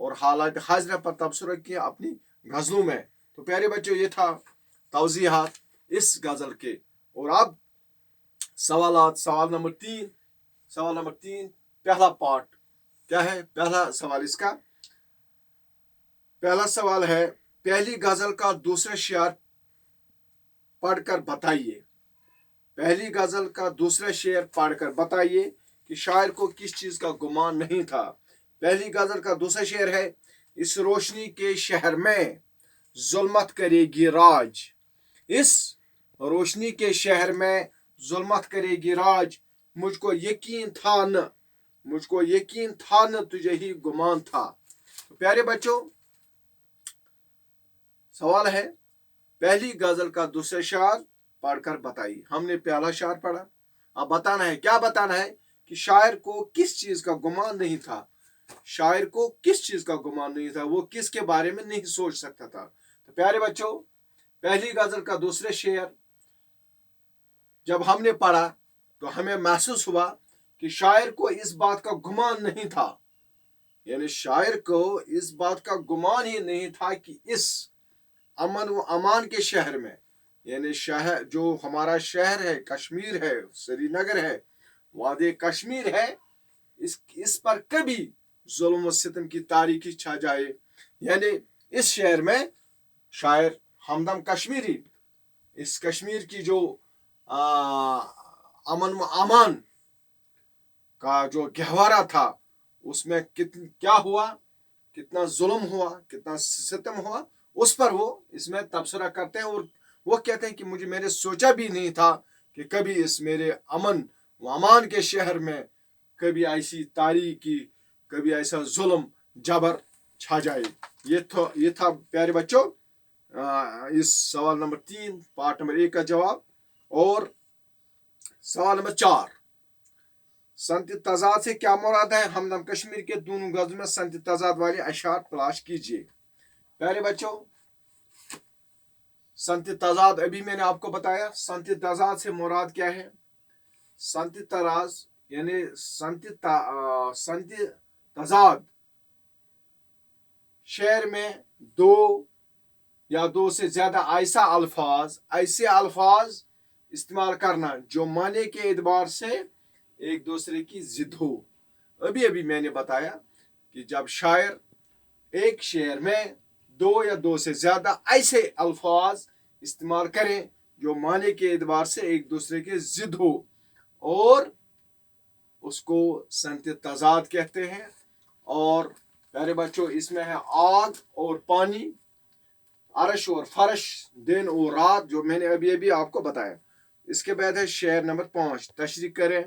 اور حالات حاضرہ پر تبصرہ کیا اپنی غزلوں میں. تو پیارے بچوں یہ تھا توضیحات اس غزل کے. اور اب سوالات. سوال نمبر 3 پہلا پارٹ کیا ہے؟ پہلا سوال اس کا پہلا سوال ہے پہلی غزل کا دوسرا شعر پڑھ کر بتائیے. پہلی غزل کا دوسرا شعر پڑھ کر بتائیے کہ شاعر کو کس چیز کا گمان نہیں تھا. پہلی غزل کا دوسرا شعر ہے اس روشنی کے شہر میں ظلمت کرے گی راج. اس روشنی کے شہر میں ظلمت کرے گی راج. مجھ کو یقین تھا نہ تجھے ہی گمان تھا. پیارے بچوں سوال ہے پہلی غزل کا دوسرا شعر پڑھ کر بتائیے. ہم نے پہلا شعر پڑھا. اب بتانا ہے کیا بتانا ہے کہ شاعر کو کس چیز کا گمان نہیں تھا. شاعر کو کس چیز کا گمان نہیں تھا، وہ کس کے بارے میں نہیں سوچ سکتا تھا. تو پیارے بچوں پہلی غزل کا دوسرا شعر جب ہم نے پڑھا تو ہمیں محسوس ہوا کہ شاعر کو اس بات کا گمان نہیں تھا. یعنی شاعر کو اس بات کا گمان ہی نہیں تھا کہ اس امن و امان کے شہر میں، یعنی شہر جو ہمارا شہر ہے کشمیر ہے، سری نگر ہے، وادی کشمیر ہے، اس پر کبھی ظلم و ستم کی تاریکی چھا جائے. یعنی اس شہر میں شاعر ہمدم کشمیری اس کشمیر کی جو امن و امان کا جو گہوارہ تھا اس میں کیا ہوا، کتنا ظلم ہوا، کتنا ستم ہوا، اس پر وہ اس میں تبصرہ کرتے ہیں. اور وہ کہتے ہیں کہ میں نے سوچا بھی نہیں تھا کہ کبھی اس میرے امن و امان کے شہر میں کبھی ایسی تاریکی، کبھی ایسا ظلم جبر چھا جائے. یہ تھا پیارے بچوں اس سوال نمبر 3 پارٹ نمبر 1 کا جواب. اور سوال نمبر 4 سنت تضاد سے کیا مراد ہے؟ ہمدم کشمیر کے دونوں غزلوں میں سنت تضاد والے اشعار تلاش کیجیے. پیارے بچوں سنت تضاد ابھی میں نے آپ کو بتایا. سنت تضاد سے مراد کیا ہے؟ سنت تراز یعنی سنت تضاد شعر میں دو یا دو سے زیادہ ایسے الفاظ استعمال کرنا جو معنی کے اعتبار سے ایک دوسرے کی ضد ہو. ابھی میں نے بتایا کہ جب شاعر ایک شعر میں دو یا دو سے زیادہ ایسے الفاظ استعمال کریں جو معنی کے اعتبار سے ایک دوسرے کے ضد ہو، اور اس کو سنت تضاد کہتے ہیں. اور پیارے بچوں اس میں ہے آگ اور پانی، عرش اور فرش، دن اور رات، جو میں نے ابھی آپ کو بتایا. اس کے بعد ہے شعر نمبر 5 تشریح کریں.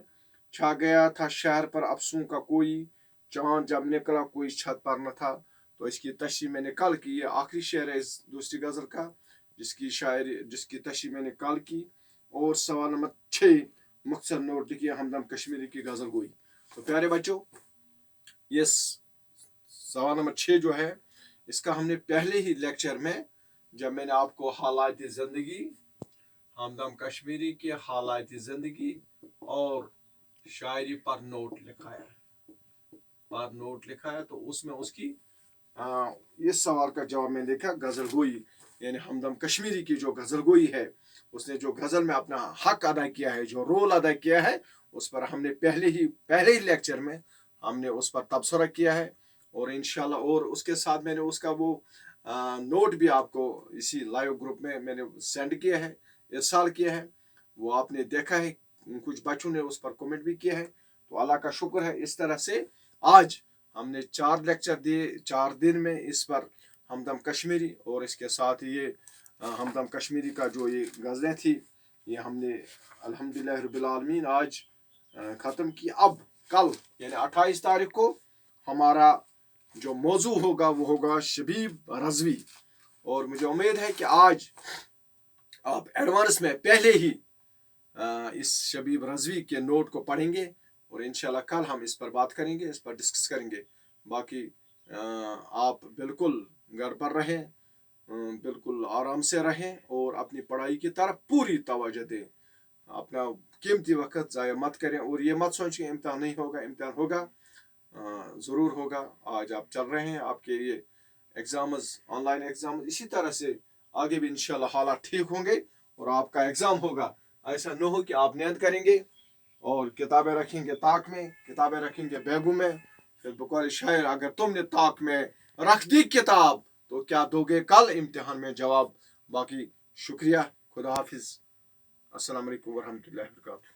چھا گیا تھا شہر پر افسوں کا کوئی، چاند جب نکلا کوئی چھت پر نہ تھا. تو اس کی تشریح میں نے کل کی. یہ آخری شعر ہے اس دوسری غزل کا جس کی تشریح میں نے کل کی. اور سوال نمبر 6 مختصر نوٹ لکھیے ہمدم کشمیری کی غزل گوئی. تو پیارے بچوں یہ سوال نمبر 6 جو ہے اس کا ہم نے پہلے ہی لیکچر میں جب میں نے آپ کو حالات زندگی، ہمدم کشمیری کے حالات زندگی اور شاعری پر نوٹ لکھا ہے تو اس میں اس کی اس سوال کا جواب میں لکھا غزل گوئی. یعنی ہمدم کشمیری کی جو غزل گوئی ہے، اس نے جو غزل میں اپنا حق ادا کیا ہے، جو رول ادا کیا ہے، اس پر ہم نے پہلے ہی لیکچر میں ہم نے اس پر تبصرہ کیا ہے. اور انشاءاللہ اور اس کے ساتھ میں نے اس کا وہ نوٹ بھی آپ کو اسی لائیو گروپ میں نے سینڈ کیا ہے، ارسال کیا ہے. وہ آپ نے دیکھا ہے، کچھ بچوں نے اس پر کمنٹ بھی کیا ہے. تو اللہ کا شکر ہے. اس طرح سے آج ہم نے 4 لیکچر دیے 4 دن میں اس پر ہمدم کشمیری، اور اس کے ساتھ یہ ہمدم کشمیری کا جو یہ غزلیں تھی یہ ہم نے الحمدللہ رب العالمین آج ختم کی. اب کل یعنی 28 تاریخ کو ہمارا جو موضوع ہوگا وہ ہوگا شبیب رضوی. اور مجھے امید ہے کہ آج آپ ایڈوانس میں پہلے ہی اس شبیب رضوی کے نوٹ کو پڑھیں گے، اور انشاءاللہ کل ہم اس پر بات کریں گے، اس پر ڈسکس کریں گے. باقی آپ بالکل گھر پر رہیں، بالکل آرام سے رہیں اور اپنی پڑھائی کی طرف پوری توجہ دیں. اپنا قیمتی وقت ضائع مت کریں اور یہ مت سوچیں امتحان نہیں ہوگا. امتحان ہوگا. ضرور ہوگا. آج آپ چل رہے ہیں, آپ کے یہ ایگزامز, آن لائن ایگزام, اسی طرح سے آگے بھی انشاءاللہ حالات ٹھیک ہوں گے اور آپ کا ایگزام ہوگا. ایسا نہ ہو کہ آپ نیند کریں گے اور کتابیں رکھیں گے طاق میں, کتابیں رکھیں گے بیگوں میں. پھر بقول شاعر, اگر تم نے طاق میں رکھ دی کتاب تو کیا دو گے کل امتحان میں جواب. باقی شکریہ, خدا حافظ, السلام علیکم ورحمۃ اللہ وبرکاتہ.